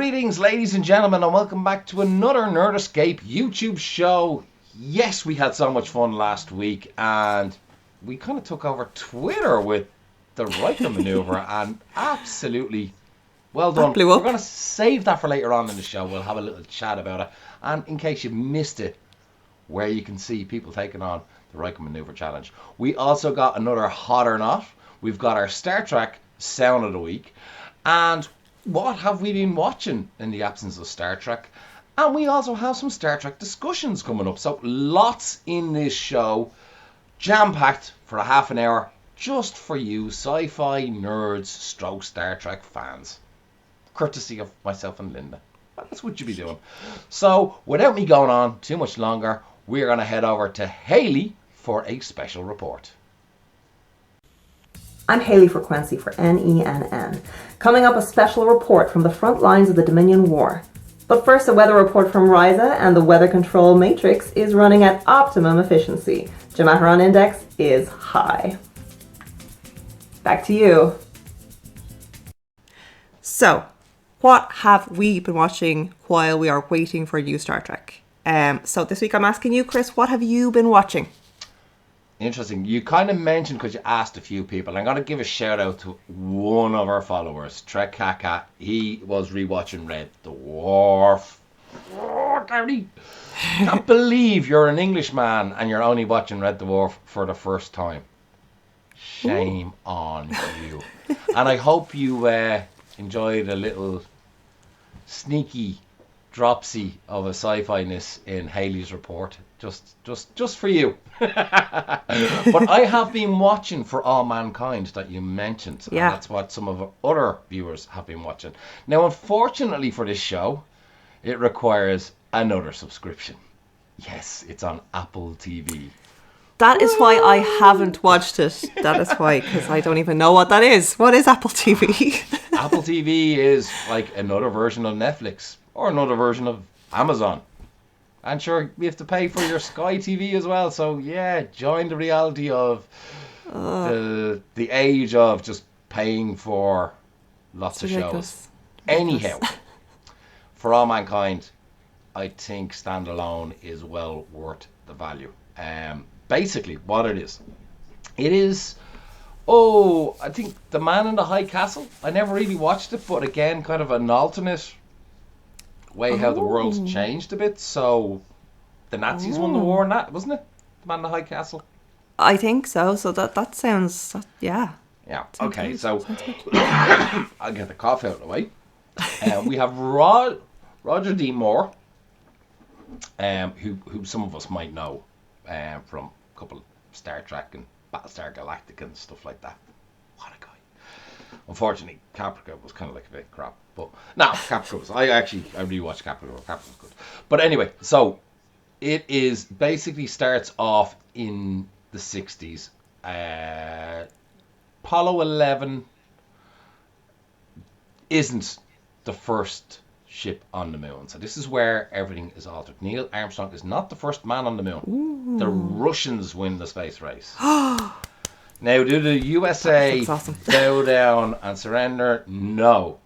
Greetings, ladies and gentlemen, and welcome back to another Nerd Escape YouTube show. Yes, we had so much fun last week, and we kind of took over Twitter with the Riker maneuver, and absolutely well done. Blew We're up. going to save that for later on in the show. We'll have a little chat about it, and in case you've missed it, where you can see people taking on the Riker maneuver challenge. We also got another Hot or Not. We've got our Star Trek Sound of the Week, and what have we been watching in the absence of Star Trek? And we also have some Star Trek discussions coming up. So lots in this show, jam-packed for a half an hour, just for you sci-fi nerds stroke Star Trek fans. Courtesy of myself and Linda. That's what you'd be doing. So without me going on too much longer, we're going to head over to Hayley for a special report. I'm Hayley Frequency for NENN. Coming up, a special report from the front lines of the Dominion War. But first, a weather report from Ryza, and the weather control matrix is running at optimum efficiency. Gemaharon index is high. Back to you. So, what have we been watching while we are waiting for new Star Trek? So this week I'm asking you, Chris, what have you been watching? Interesting. You kind of mentioned, because you asked a few people, I'm going to give a shout out to one of our followers, Trek Kaka. He was rewatching Red Dwarf. Oh, Gary, can't believe you're an Englishman and you're only watching Red Dwarf for the first time. Shame on you. And I hope you enjoyed a little sneaky dropsy of a sci-fi-ness in Hayley's report. Just for you. But I have been watching For All Mankind that you mentioned. Yeah. And that's what some of our other viewers have been watching. Now, unfortunately for this show, it requires another subscription. Yes, it's on Apple TV. That is why I haven't watched it. That is why, because I don't even know what that is. What is Apple TV? Apple TV is like another version of Netflix or another version of Amazon. And sure, you have to pay for your Sky TV as well. So yeah, join the reality of the age of just paying for lots of shows. Anyhow, For All Mankind, I think standalone is well worth the value. Basically, what it is, I think The Man in the High Castle. I never really watched it, but again, kind of an alternate way how the world's changed a bit. So the Nazis won the war in that, wasn't it? The Man in the High Castle. I think so. So that sounds, yeah. Yeah. Sounds Okay. good. So Sounds good. I'll get the cough out of the way. We have Roger D. Moore, who some of us might know from a couple of Star Trek and Battlestar Galactica and stuff like that. What a guy. Unfortunately, Caprica was kind of like a bit crap. But no, Caprica was. I rewatched Caprica. Caprica was good. But anyway, so it is basically starts off in the 60s. Apollo 11 isn't the first ship on the moon. So this is where everything is altered. Neil Armstrong is not the first man on the moon. Ooh. The Russians win the space race. Now, do the USA bow down and surrender? No.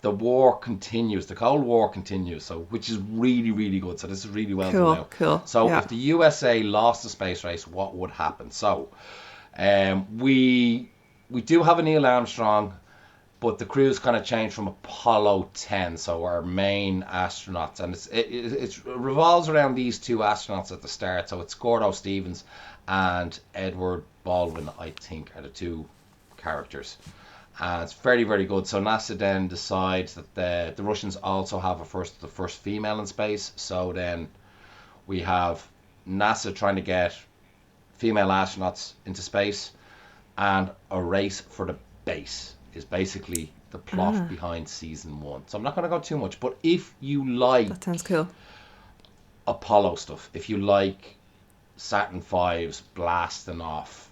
The war continues. The Cold War continues, so which is really, really good. So this is really well done now. Cool. So if the USA lost the space race, what would happen? So we do have a Neil Armstrong, but the crew's kind of changed from Apollo 10. So our main astronauts, and it revolves around these two astronauts at the start. So it's Gordo Stevens and Edward Baldwin, I think, are the two characters. And it's very, very good. So NASA then decides that the Russians also have the first female in space. So then we have NASA trying to get female astronauts into space, and a race for the base is basically the plot behind season 1. So I'm not going to go too much, but if you like That sounds cool. Apollo stuff, if you like Saturn V's blasting off,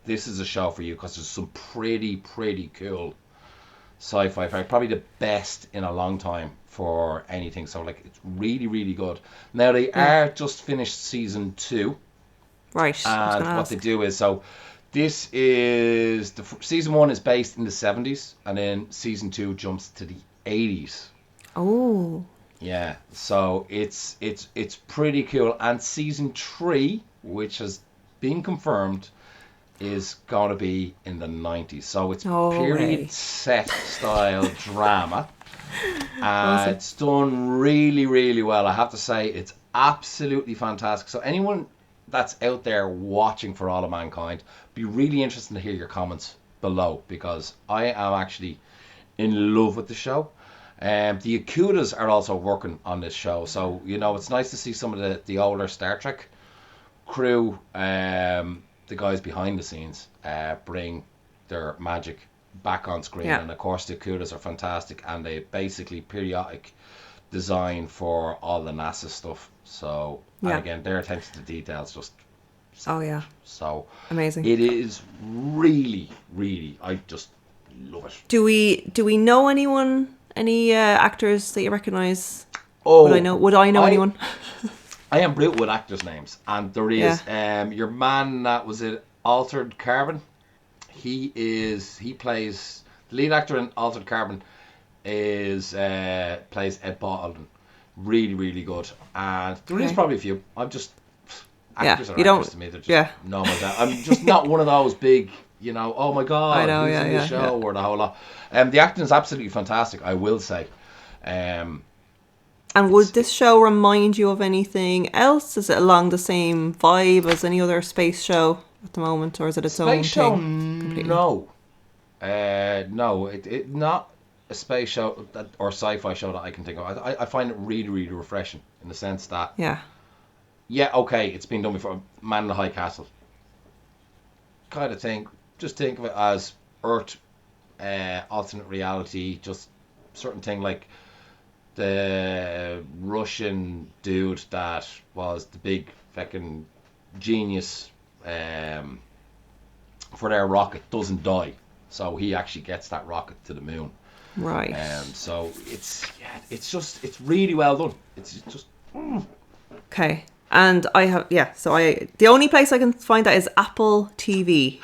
this is a show for you, because there's some pretty cool sci-fi, probably the best in a long time for anything. So like, it's really good. Now they are just finished season 2, Right. and what they do is, so this is season 1 is based in the 70s, and then season 2 jumps to the 80s. Oh. Yeah, so it's pretty cool. And season 3, which has been confirmed, is going to be in the 90s. So it's No period way. set style drama. Awesome. It's done really, really well. I have to say, it's absolutely fantastic. So anyone that's out there watching For All of Mankind, be really interested to hear your comments below, because I am actually in love with the show. The Yakutas are also working on this show, so it's nice to see some of the older Star Trek crew, the guys behind the scenes, bring their magic back on screen. Yeah. And of course, the Yakutas are fantastic, and they basically periodic design for all the NASA stuff. So, and Yeah. again, their attention to details just Oh yeah. so Amazing. it is really, really. I just love it. Do we know anyone? Any actors that you recognise? Oh, Would I know anyone? I am brutal with actors' names, and there is your man that was in Altered Carbon. He plays the lead actor in Altered Carbon. Plays Ed Baldwin. Really, really good. And there is probably a few. I'm just actors are you don't. actors to me. They're just normal. I'm just not one of those big. Oh my god, I know, who's in the show or the whole lot. The acting is absolutely fantastic, I will say. And would this show remind you of anything else? Is it along the same vibe as any other space show at the moment, or is it its own space show? thing? Completely? No, no, it not a space show or sci-fi show that I can think of. I find it really, really refreshing in the sense that okay, it's been done before. Man in the High Castle kind of thing. Just think of it as Earth, alternate reality, just certain thing like the Russian dude that was the big fucking genius for their rocket doesn't die, so he actually gets that rocket to the moon. Right. So it's really well done. It's just Okay. And I have the only place I can find that is Apple TV.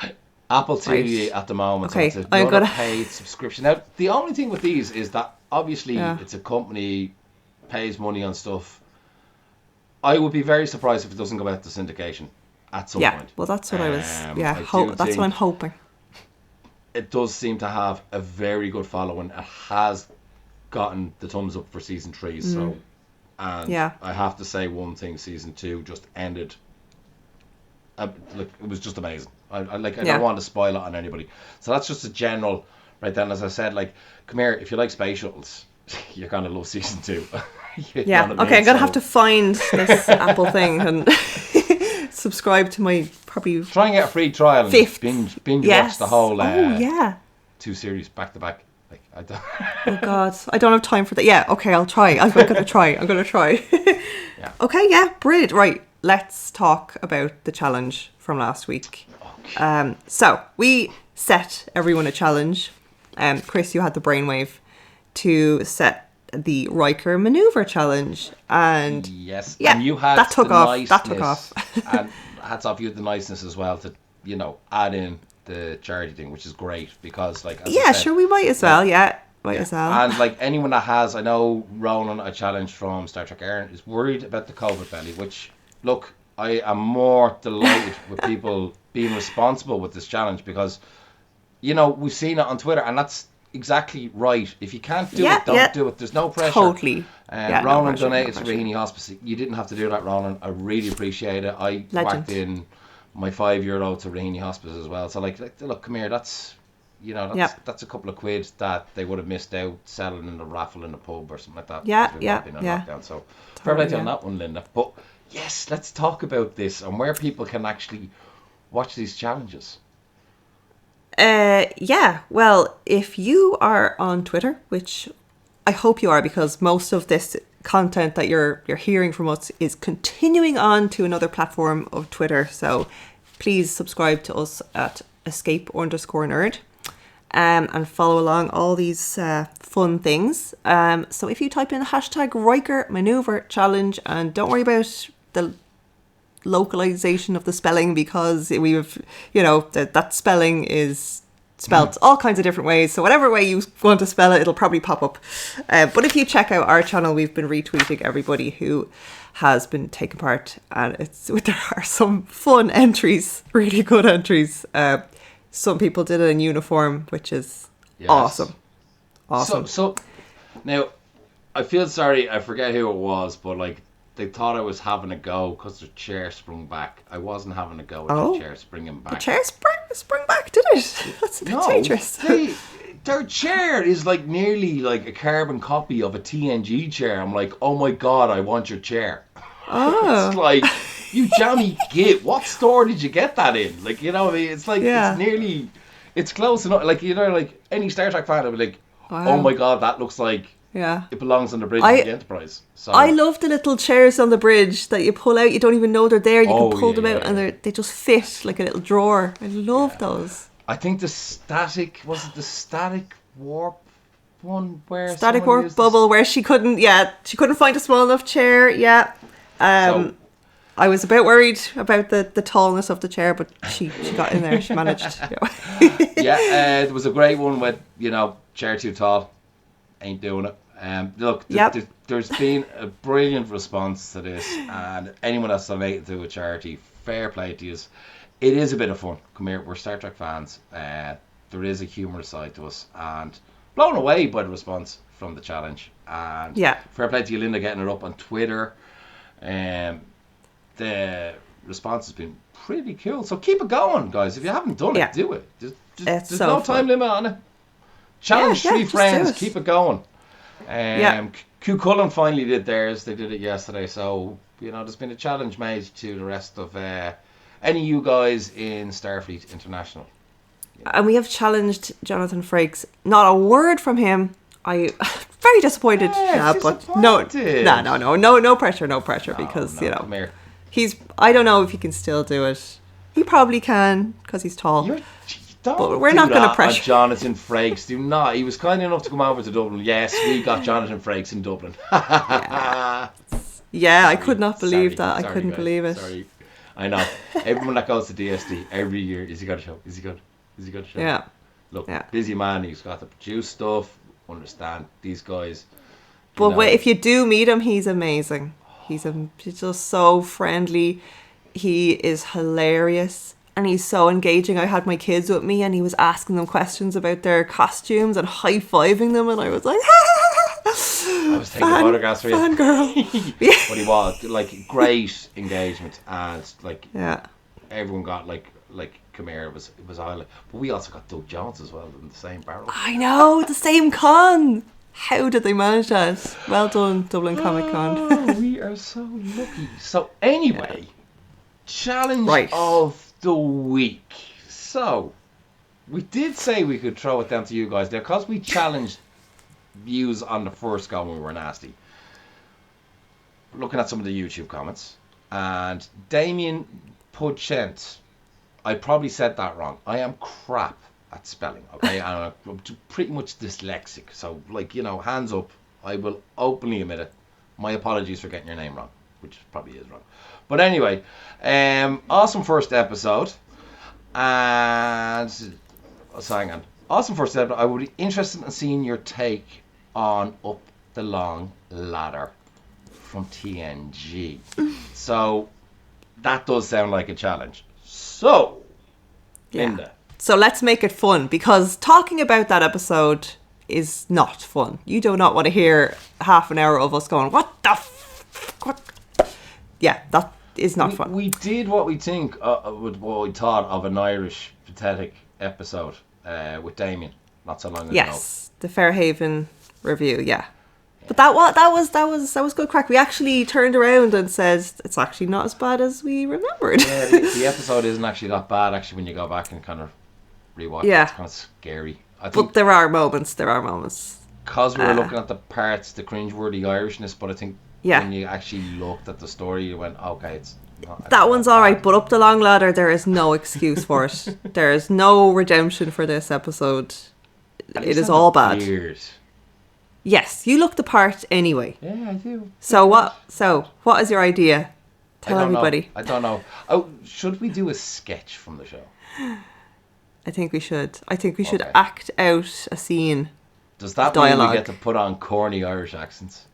Apple TV at the moment. Okay, So it's another paid subscription. Now, the only thing with these is that obviously it's a company, pays money on stuff. I would be very surprised if it doesn't go out to syndication at some point. Well, that's what I was. That's what I'm hoping. It does seem to have a very good following. It has gotten the thumbs up for season 3. So, and I have to say one thing: season 2 just ended. It was just amazing. I don't want to spoil it on anybody. So that's just a general. Right then, as I said, come here. If you like space shuttles, you're gonna love season 2. Okay, I'm gonna have to find this Apple thing and subscribe to my probably. Try and get a free trial and binge watch the whole. 2 series back to back. Oh God, I don't have time for that. Yeah, okay, I'll try. I'm gonna try. Okay, brilliant. Right, let's talk about the challenge from last week. Okay. So we set everyone a challenge. Chris, you had the brainwave to set the Riker maneuver challenge, and and you had that took off. And hats off, you had the niceness as well to add in the charity thing, which is great because I said, sure, we might as well. As well. And anyone that has, I know Ronan, a challenge from Star Trek Aaron, is worried about the COVID belly, which look, I am more delighted with people being responsible with this challenge because we've seen it on Twitter, and that's exactly right. If you can't do it, don't do it. There's no pressure. Totally. Ronan donated to Raheny Hospice. You didn't have to do that, Ronan. I really appreciate it. I whacked in my €5 to Raheny Hospice as well. So look, come here. That's that's a couple of quid that they would have missed out selling in the raffle in the pub or something like that. Lockdown. So fair play on that one, Linda. But yes, let's talk about this and where people can actually watch these challenges. Well, if you are on Twitter, which I hope you are, because most of this content that you're hearing from us is continuing on to another platform of Twitter. So please subscribe to us at escape_nerd and follow along all these fun things. So if you type in the hashtag Riker Maneuver Challenge, and don't worry about the localization of the spelling, because we've that spelling is spelt all kinds of different ways. So whatever way you want to spell it, it'll probably pop up. But if you check out our channel, we've been retweeting everybody who has been taking part, and there are some fun entries, really good entries. Some people did it in uniform, which is awesome. So now I feel sorry. I forget who it was, but like they thought I was having a go because the chair sprung back. I wasn't having a go with the chair springing back. The chair sprung back, did it? That's a bit dangerous. Their chair is like nearly like a carbon copy of a TNG chair. I'm like, oh my god, I want your chair. Oh. It's like, you jammy git. What store did you get that in? Like, you know what I mean? It's like, it's nearly, it's close enough. Like, you know, like any Star Trek fan would be like, oh my god, that looks like it belongs on the bridge of the Enterprise. So I love the little chairs on the bridge that you pull out. You don't even know they're there. You can pull them out and they just fit like a little drawer. I love those. I think the static warp one where static warp bubble where she couldn't find a small enough chair. I was a bit worried about the tallness of the chair, but she got in there. She managed. There was a great one with, you know, chair too tall, ain't doing it. Look, there's been a brilliant response to this, and anyone that's donated to a charity, fair play to you. It is a bit of fun. Come here, we're Star Trek fans. There is a humorous side to us, and blown away by the response from the challenge. And fair play to you, Linda, getting it up on Twitter. The response has been pretty cool. So keep it going, guys. If you haven't done it, do it. There's no time limit on it. Challenge 3 friends. Keep it going. Q Cullen finally did theirs. They did it yesterday. So, you know, there's been a challenge made to the rest of any of you guys in Starfleet International. And we have challenged Jonathan Frakes. Not a word from him. I very disappointed. But no pressure because you know come here. I don't know if he can still do it. He probably can because he's tall. But we're not going to pressure Jonathan Frakes. Do not. He was kind enough to come over to Dublin. Yes, we got Jonathan Frakes in Dublin. I could not believe that. I couldn't believe it. Sorry. I know. Everyone that goes to DSD every year, is he got a show? Is he good? Is he good show? Yeah. Look, busy man. He's got to produce stuff. Understand these guys. But if you do meet him, he's amazing. He's just so friendly. He is hilarious. And he's so engaging. I had my kids with me and he was asking them questions about their costumes and high-fiving them. And I was like, I was taking photographs for you. Fangirl. But he was, like, great engagement. And, like, everyone got, like come here, it was highlight. But we also got Doug Jones as well in the same barrel. I know, the same con. How did they manage that? Well done, Dublin Comic Con. We are so lucky. So, anyway, challenge of the week. So, we did say we could throw it down to you guys now because we challenged views on the first go when we were nasty. Looking at some of the YouTube comments, and Damien Pudchent, I probably said that wrong. I am crap at spelling, okay? And I'm pretty much dyslexic, so like, you know, hands up. I will openly admit it. My apologies for getting your name wrong, which probably is wrong. But anyway, awesome first episode. And so hang on. Awesome first episode. I would be interested in seeing your take on Up the Long Ladder from TNG. So that does sound like a challenge. So, Linda. So let's make it fun, because talking about that episode is not fun. You do not want to hear half an hour of us going, what the what? Yeah, that is not fun. We did what we think, with what we thought of an Irish pathetic episode with Damien not so long ago. Yes, the Fairhaven review, But that was good crack. We actually turned around and said it's actually not as bad as we remembered. Yeah, the episode isn't actually that bad actually when you go back and kind of rewatch it. It's kind of scary. But there are moments. Because we were looking at the parts, the cringeworthy Irishness, but I think when you actually looked at the story, you went, okay, it's not. That one's alright, but Up the Long Ladder, there is no excuse for it. There is no redemption for this episode. It is all bad. Weird. Yes, you look the part anyway. Yeah, I do. So what is your idea? Tell everybody. I don't know. Oh, should we do a sketch from the show? I think we should. I think we should Okay. act out a scene. Does that mean we get to put on corny Irish accents?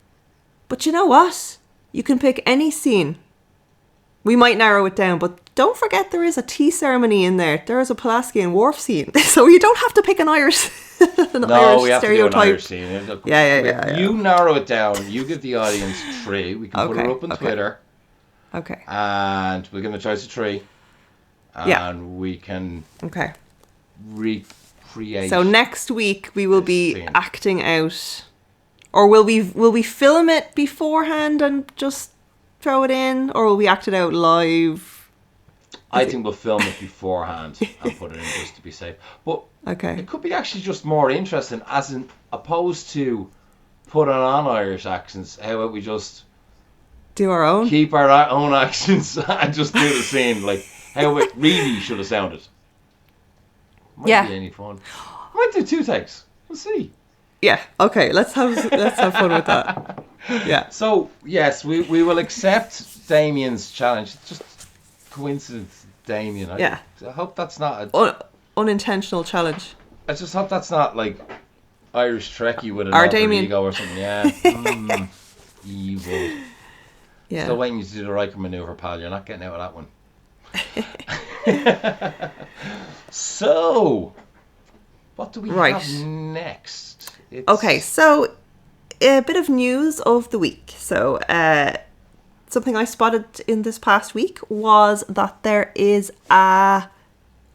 But you know what? You can pick any scene. We might narrow it down, but don't forget there is a tea ceremony in there. There is a Pulaski and Wharf scene. So you don't have to pick an Irish No, we have to do an stereotype. Irish scene. Look, Yeah. You narrow it down. You give the audience 3. We can put it up on Twitter. Okay. And we're going to choose a 3. And we can recreate. So next week we will be scene. acting out, or will we film it beforehand and just throw it in, or will we act it out live? I think we'll film it beforehand and put it in just to be safe. But it could be actually just more interesting, as in opposed to putting on Irish accents. How about we just do our own? Keep our own accents and just do the scene like how it really should have sounded. Might be any fun. Might do 2 takes. We'll see. Yeah. Okay. Let's have fun with that. Yeah. So yes, we will accept Damien's challenge. It's just coincidence, Damien. I hope that's not a unintentional challenge. I just hope that's not like Irish Trekkie with an Our alter Damien. ego or something. Yeah. Evil. Yeah. Still waiting to do the Riker maneuver, pal. You're not getting out of that one. So, what do we have next? Okay, so a bit of news of the week. So, something I spotted in this past week was that there is a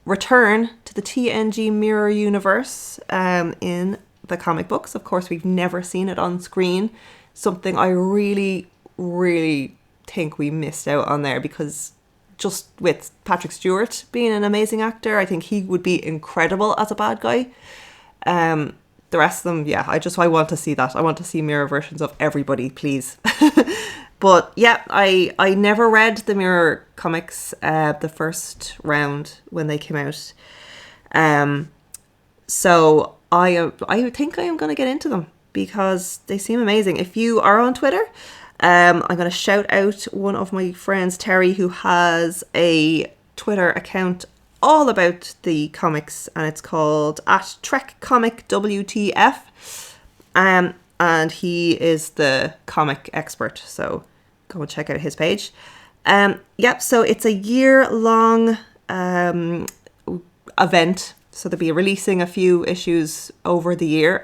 return to the TNG Mirror Universe in the comic books. Of course, we've never seen it on screen. Something I really, really think we missed out on there, because just with Patrick Stewart being an amazing actor, I think he would be incredible as a bad guy. The rest of them, I want to see that. I want to see mirror versions of everybody, please. But yeah, I never read the Mirror comics, the first round when they came out. So I think I am going to get into them because they seem amazing. If you are on Twitter, I'm going to shout out one of my friends, Terry, who has a Twitter account all about the comics, and it's called @TrekComicWTF. And he is the comic expert, so go and check out his page. So it's a year-long event, so they'll be releasing a few issues over the year,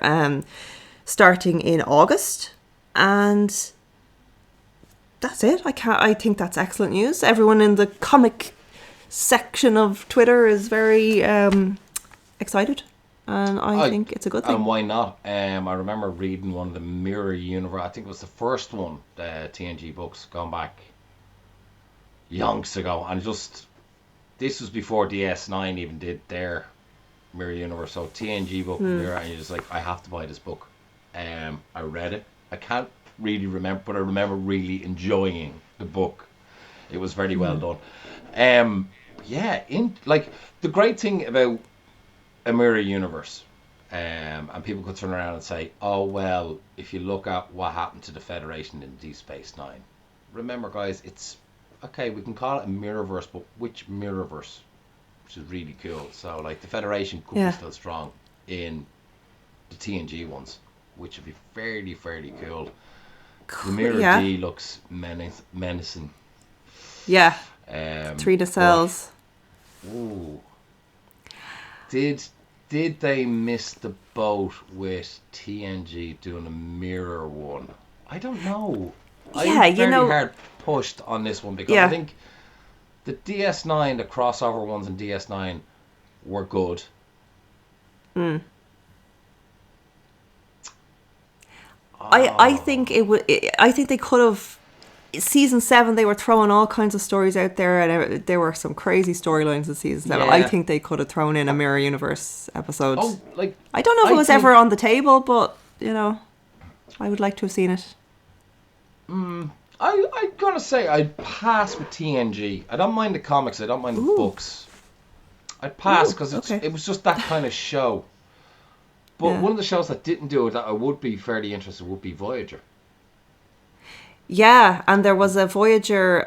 starting in August, and that's it. I think that's excellent news. Everyone in the comic section of Twitter is very excited, and I think it's a good thing. And why not? I remember reading one of the Mirror Universe, I think it was the first one, the TNG books, going back yonks ago, and this was before DS9 even did their Mirror Universe. So TNG book, Mirror, and you're just like, I have to buy this book. I read it. I can't really remember, but I remember really enjoying the book. It was very well done. The great thing about a Mirror Universe, and people could turn around and say, oh well, if you look at what happened to the Federation in Deep Space Nine, remember guys, it's okay, we can call it a Mirrorverse, but which Mirrorverse? Which is really cool. So like the Federation could be still strong in the TNG ones, which would be fairly cool. The Mirror D looks menacing. Yeah. 3 nacelles. Ooh. Did they miss the boat with TNG doing a mirror one? I don't know. I'm very hard pushed on this one because I think the DS9, the crossover ones in DS9 were good. I think I think they could have. Season 7, they were throwing all kinds of stories out there, and there were some crazy storylines in season 7. I think they could have thrown in a Mirror Universe episode. I don't know if it was ever on the table, but I would like to have seen it. I'm gonna say I'd pass with TNG. I don't mind the comics. I don't mind the books. I'd pass because it was just that kind of show. But one of the shows that didn't do it that I would be fairly interested would be Voyager. Yeah, and there was a Voyager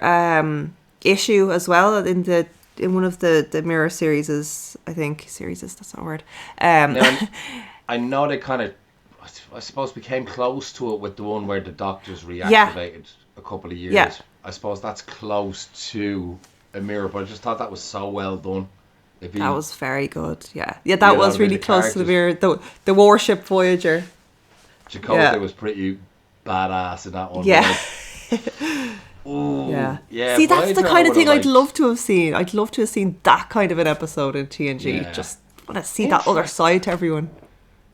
issue as well in the in one of the Mirror series, I think. Series, that's not a word. Now, I know they kind of, I suppose, became close to it with the one where the doctors reactivated a couple of years. Yeah. I suppose that's close to a mirror, but I just thought that was so well done. That was very good. Yeah, that was really the close to the characters. mirror. The warship Voyager. Chakotay was pretty badass in that one. Yeah. Ooh, yeah. See, that's the Voyager kind I of thing would've I'd love to have seen. I'd love to have seen that kind of an episode in TNG. Yeah. Just want to see that other side to everyone.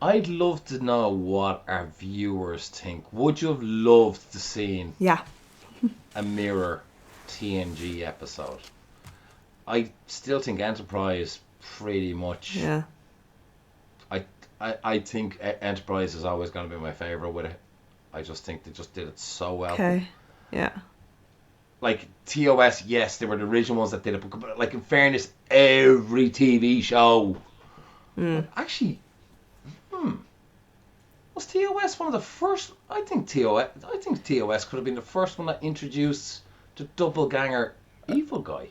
I'd love to know what our viewers think. Would you have loved to seen Yeah. a Mirror TNG episode? I still think Enterprise pretty much. Yeah. I think Enterprise is always going to be my favorite with it. I just think they just did it so well. Okay. Yeah. Like TOS, yes, they were the original ones that did it, but like in fairness, every TV show. Actually, was TOS one of the first? I think TOS could have been the first one that introduced the doppelganger evil guy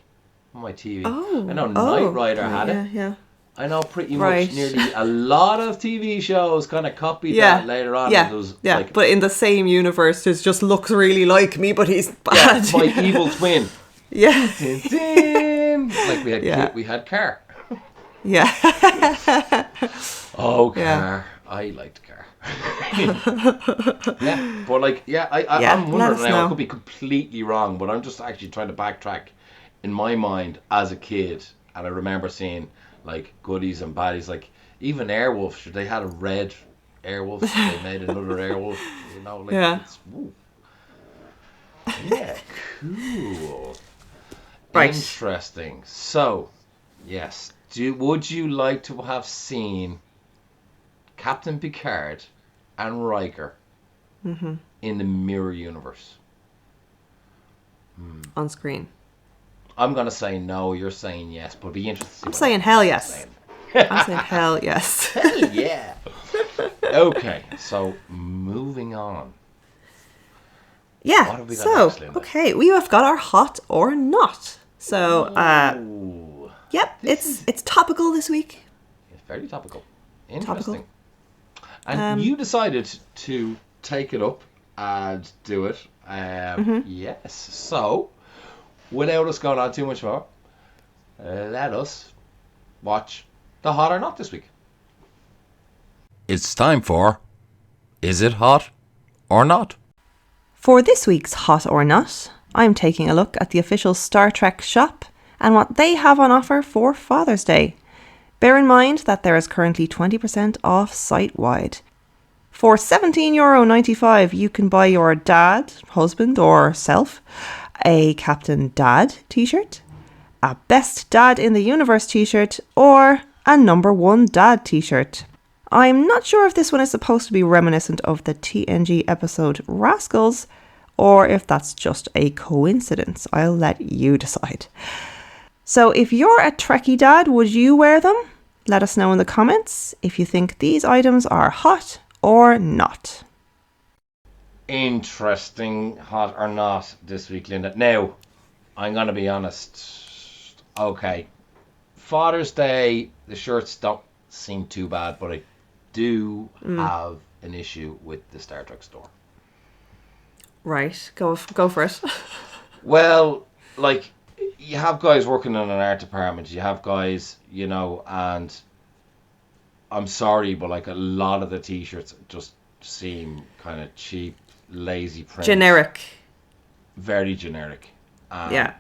on my TV. I know Knight Rider had it. Yeah. I know pretty Right. much nearly a lot of TV shows kind of copied that later on. Yeah. It was Yeah. like, But in the same universe, there's just looks really like me, but he's bad. my evil twin. Yeah. Din, din. Like we had we had Car. Yeah. Oh, Car. Yeah. I liked Car. Yeah, but like, I'm let wondering us now. know. I could be completely wrong, but I'm just actually trying to backtrack in my mind as a kid, and I remember seeing like goodies and baddies, like even Airwolf. They had a red Airwolf. They made another Airwolf. You know, like it's, ooh. Yeah, cool. Right. Interesting. So, yes. Would you like to have seen Captain Picard and Riker in the Mirror universe? On screen. I'm going to say no. You're saying yes, but it'd be interesting. I'm saying hell yes. I'm saying hell yes. Hell yeah. Okay, so moving on. Yeah. What have we got So, next, Linda? okay, we have got our hot or not. So, Ooh, yep, it's topical this week. it's very topical. Interesting. Topical. And you decided to take it up and do it. Yes. So, without us going on too much more, let us watch the hot or not this week. It's time for Is It Hot or Not? For this week's hot or not, I'm taking a look at the official Star Trek shop and what they have on offer for Father's Day. Bear in mind that there is currently 20% off site-wide. For €17.95, you can buy your dad, husband or self a Captain Dad t-shirt, a Best Dad in the Universe t-shirt, or a Number 1 Dad t-shirt. I'm not sure if this one is supposed to be reminiscent of the TNG episode Rascals, or if that's just a coincidence. I'll let you decide. So if you're a Trekkie dad, would you wear them? Let us know in the comments if you think these items are hot or not. Interesting, hot or not this week, Linda. Now, I'm going to be honest. Okay, Father's Day, the shirts don't seem too bad, but I do have an issue with the Star Trek store. Right, go for it. Well, like, you have guys working in an art department, you have guys, and I'm sorry, but like a lot of the t-shirts just seem kind of cheap, lazy print. Generic. Very generic. Yeah.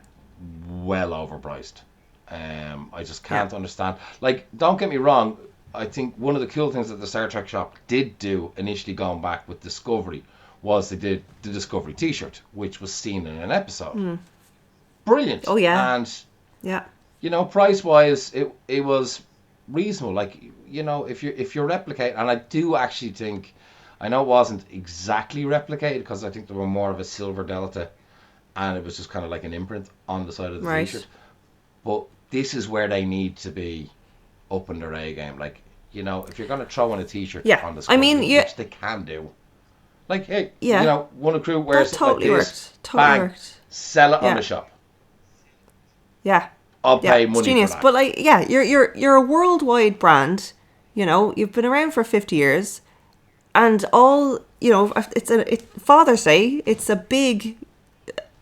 Well overpriced. I just can't understand. Like, don't get me wrong, I think one of the cool things that the Star Trek shop did do initially going back with Discovery was they did the Discovery t-shirt, which was seen in an episode. Brilliant. Oh, yeah. And, Yeah. price-wise, it was reasonable. Like, if you're replicating, and I do actually think, I know it wasn't exactly replicated because I think there were more of a silver delta and it was just kind of like an imprint on the side of the t-shirt. But this is where they need to be up in their A game. Like, if you're going to throw in a t-shirt on the screen, which they can do. Like, hey, one of the crew wears That totally like this, worked. Totally bang, worked. sell it on the shop. Yeah. I'll pay it's money genius. for that. But like, yeah, you're a worldwide brand. You know, you've been around for 50 years, and all you know, it's Father's Day. It's a big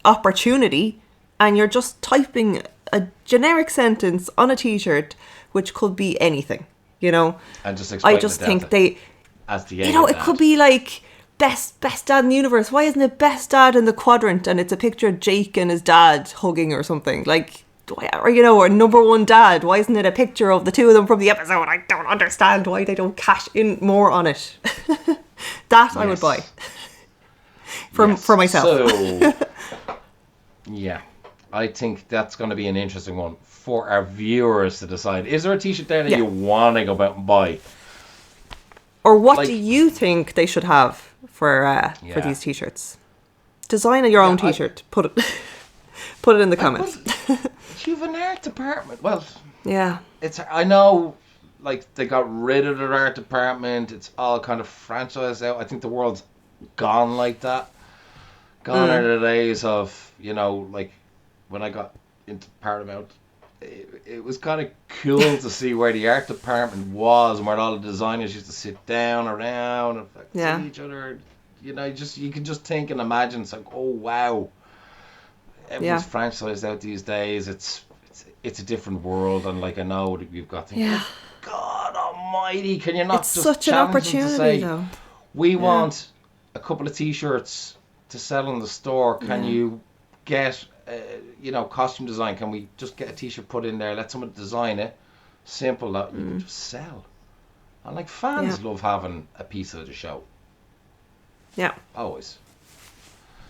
opportunity, and you're just typing a generic sentence on a T-shirt, which could be anything. You know, And just I exploiting just the think delta they, as the you know, alien it could dad. be like best dad in the universe. Why isn't it best dad in the quadrant? And it's a picture of Jake and his dad hugging or something like. Or, you know, or number one dad. Why isn't it a picture of the two of them from the episode? I don't understand why they don't cash in more on it. That I would buy for myself. So, yeah, I think that's going to be an interesting one for our viewers to decide. Is there a T-shirt there that Yeah. you want to go out and buy? Or what Like- do you think they should have for these T-shirts? Design your own T-shirt. Put it in the comments. You've an art department. Well, Yeah. I know, like, they got rid of their art department. It's all kind of franchised out. I think the world's gone like that. Gone are the days of, you know, like, when I got into Paramount, it was kind of cool to see where the art department was and where all the designers used to sit down around and see each other. You know, you can just think and imagine. It's like, oh, wow. Everyone's franchised out these days. It's a different world, and like I know that you've got to God Almighty, can you not It's just such an challenge them to opportunity, say, though. we want a couple of T-shirts to sell in the store. Can you get you know, costume design? Can we just get a T-shirt put in there? Let someone design it. Simple that you can just sell. And like fans love having a piece of the show. Yeah. Always.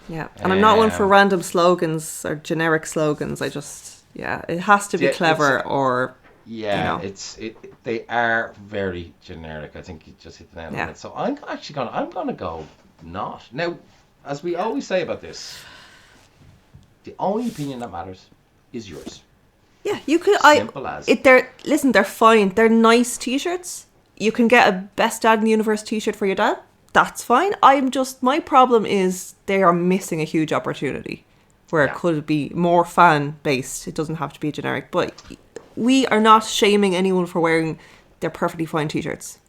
Yeah. And I'm not one for random slogans or generic slogans. I just, it has to be clever or, yeah, you know. They are very generic. I think you just hit the nail on it. So I'm gonna go not. Now, as we always say about this, the only opinion that matters is yours. Yeah, you could. Simple as. They're fine. They're nice T-shirts. You can get a Best Dad in the Universe T-shirt for your dad. That's fine. My problem is they are missing a huge opportunity where it could be more fan based. It doesn't have to be generic, but we are not shaming anyone for wearing their perfectly fine T-shirts.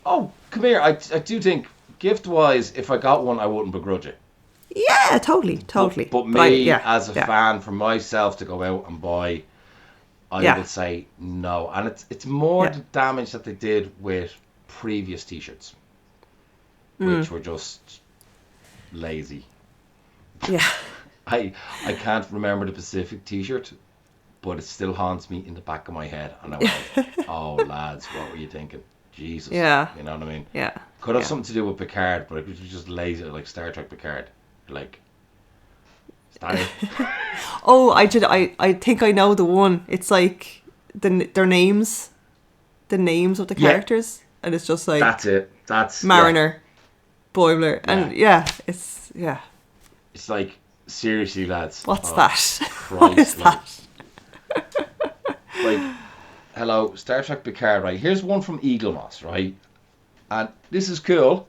Oh, come here. I do think gift wise, if I got one, I wouldn't begrudge it. Yeah, totally. But me as a fan, for myself to go out and buy, I would say no. And it's more the damage that they did with previous T-shirts, which were just lazy. Yeah. I can't remember the Pacific T-shirt, but it still haunts me in the back of my head. And I went, oh, lads, what were you thinking? Jesus. Yeah. You know what I mean? Yeah. Could have something to do with Picard, but it was just lazy, like Star Trek Picard. Like, is that it? Oh, I think I know the one. It's like their names, the names of the characters, and it's just like that's it. That's Mariner, Boimler, and it's It's like, seriously, lads. What's that? Christ, What is that? Like, hello, Star Trek Picard, right? Here's one from Eaglemoss, right? And this is cool.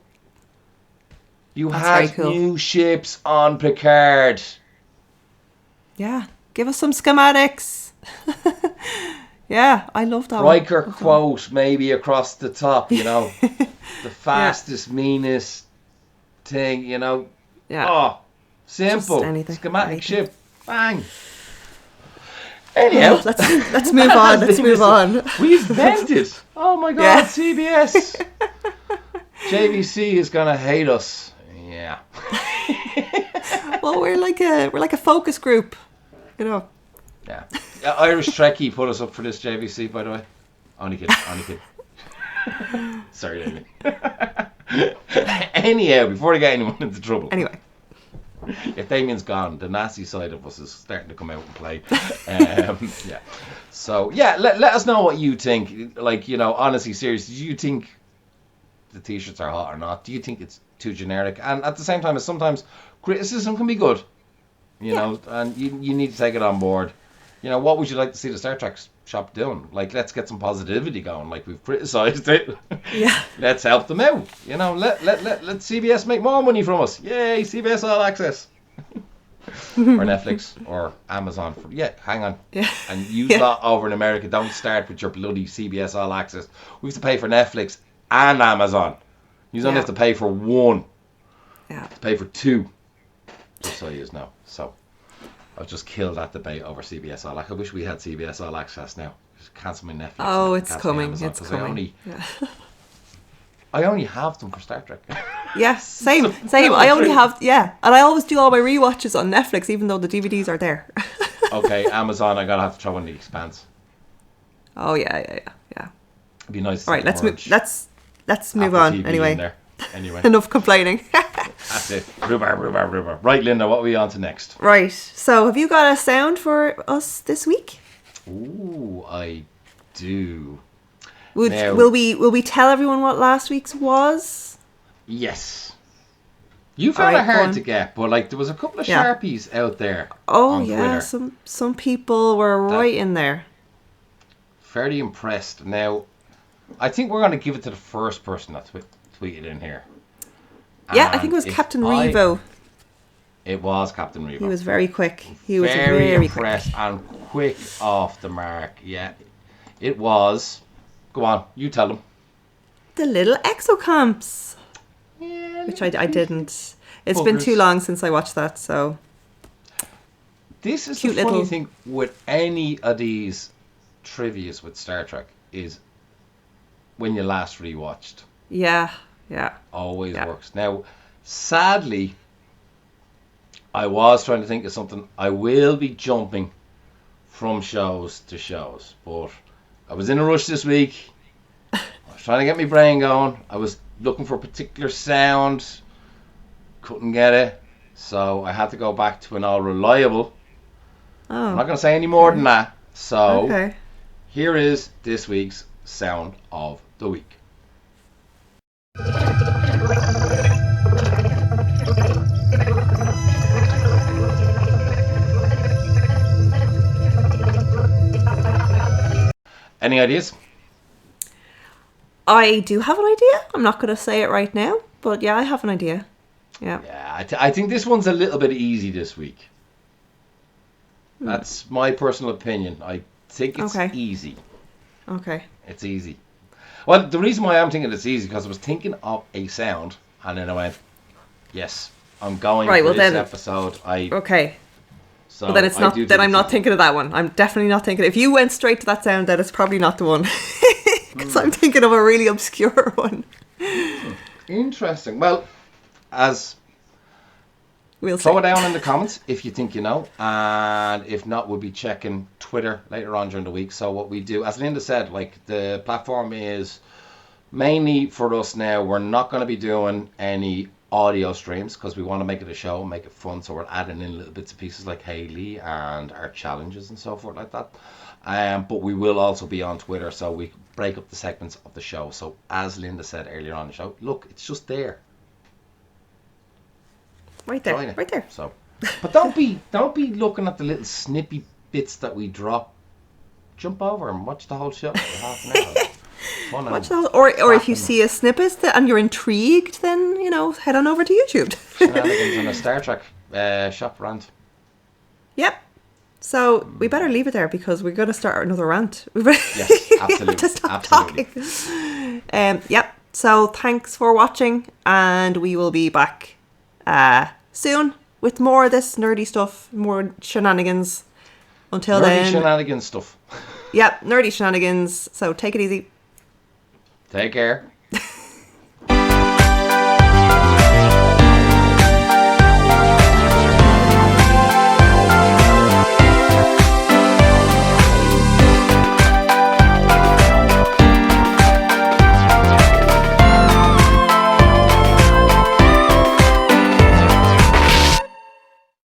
You That's have very cool. new ships on Picard. Yeah, give us some schematics. Yeah, I love that Riker one. quote maybe across the top, you know. The fastest, meanest thing, you know. Yeah. Oh, simple. Just anything, Schematic anything. ship. Bang. Anyhow, Let's move on. Let's move on. We've vented. Oh my God, Yeah. CBS. JVC is gonna hate us. Yeah. Well, we're like a focus group, you know. Yeah. Irish Trekkie put us up for this, JVC, by the way. Only kidding. Sorry, Damien. Anyhow, before I get anyone into trouble. Anyway. If Damien's gone, the nasty side of us is starting to come out and play. Yeah. So, yeah, let us know what you think. Like, you know, honestly, seriously, do you think the T-shirts are hot or not? Do you think it's too generic? And at the same time, sometimes criticism can be good. You know, and you need to take it on board. You know, what would you like to see the Star Trek shop doing? Like, let's get some positivity going. Like, we've criticised it. Yeah. Let's help them out. You know, let CBS make more money from us. Yay, CBS All Access. or Netflix or Amazon. Hang on. Yeah. And you lot over in America, don't start with your bloody CBS All Access. We have to pay for Netflix and Amazon. You don't have to pay for one. Yeah. To pay for two. Just so you know. So I've just killed that debate over CBS All Access. I wish we had CBS All Access now. Just cancel my Netflix. Oh, it's cancel my coming. Amazon, It's coming. I only have them for Star Trek. Yeah, same. I only have, and I always do all my rewatches on Netflix, even though the DVDs are there. Okay, Amazon, I gotta have to throw in The Expanse. Oh yeah. It'd be nice. All right, let's move Apple on. TV Anyway, anyway, enough complaining. that's it. Rhubarb. Right, Linda, what are we on to next? Right. So, have you got a sound for us this week? Ooh, I do. Will we tell everyone what last week's was? Yes. You found it go hard on. to get, but like there was a couple of Sharpies out there. Oh on yeah, Twitter. some people were right in there. Fairly impressed. Now, I think we're going to give it to the first person that tweeted in here. Yeah, I think it was Captain Revo. It was Captain Revo. He was very quick. He was very very impressed quick. and quick off the mark. Yeah, it was. Go on, you tell them. The little exocomps. Yeah, Which I didn't. It's been Buggers. too long since I watched that, so. This is Cute the funny little- thing with any of these trivias with Star Trek is when you last rewatched. Yeah. Always works. Now, sadly, I was trying to think of something. I will be jumping from shows to shows, but I was in a rush this week. I was trying to get my brain going. I was looking for a particular sound. Couldn't get it. So I had to go back to an all reliable. I'm not Oh. going to say any more than that. So Okay. here is this week's sound of the week. Any ideas? I do have an idea. I'm not going to say it right now, but yeah, I have an idea. Yeah. Yeah, I think this one's a little bit easy this week. That's my personal opinion. I think it's easy. Okay. It's easy. Well, the reason why I'm thinking it's easy because I was thinking of a sound and then I went, yes, I'm going for this episode. Okay. So Well, then it's not. Then I'm not thinking of that one. I'm definitely not thinking. If you went straight to that sound, then it's probably not the one. Because I'm thinking of a really obscure one. Interesting. Well, as We'll see. throw it down in the comments if you think you know, and if not, we'll be checking Twitter later on during the week. So what we do, as Linda said, like the platform is mainly for us now. We're not going to be doing any audio streams because we want to make it a show and make it fun. So we're adding in little bits and pieces like Hayley and our challenges and so forth like that. But we will also be on Twitter, so we break up the segments of the show. So as Linda said earlier on the show, look, it's just there. Right there. Join it. Right there. So, but don't be looking at the little snippy bits that we drop. Jump over and watch the whole show for half an hour. Fun Watch and that. Or if you cracking see a snippet and you're intrigued, then head on over to YouTube. shenanigans in a Star Trek shop rant. Yep. So we better leave it there because we're going to start another rant. Yes, absolutely. To stop Absolutely. talking. Yep. So thanks for watching, and we will be back soon with more of this nerdy stuff, more shenanigans. Until Nerdy then, shenanigans stuff. yep, nerdy shenanigans. So take it easy. Take care.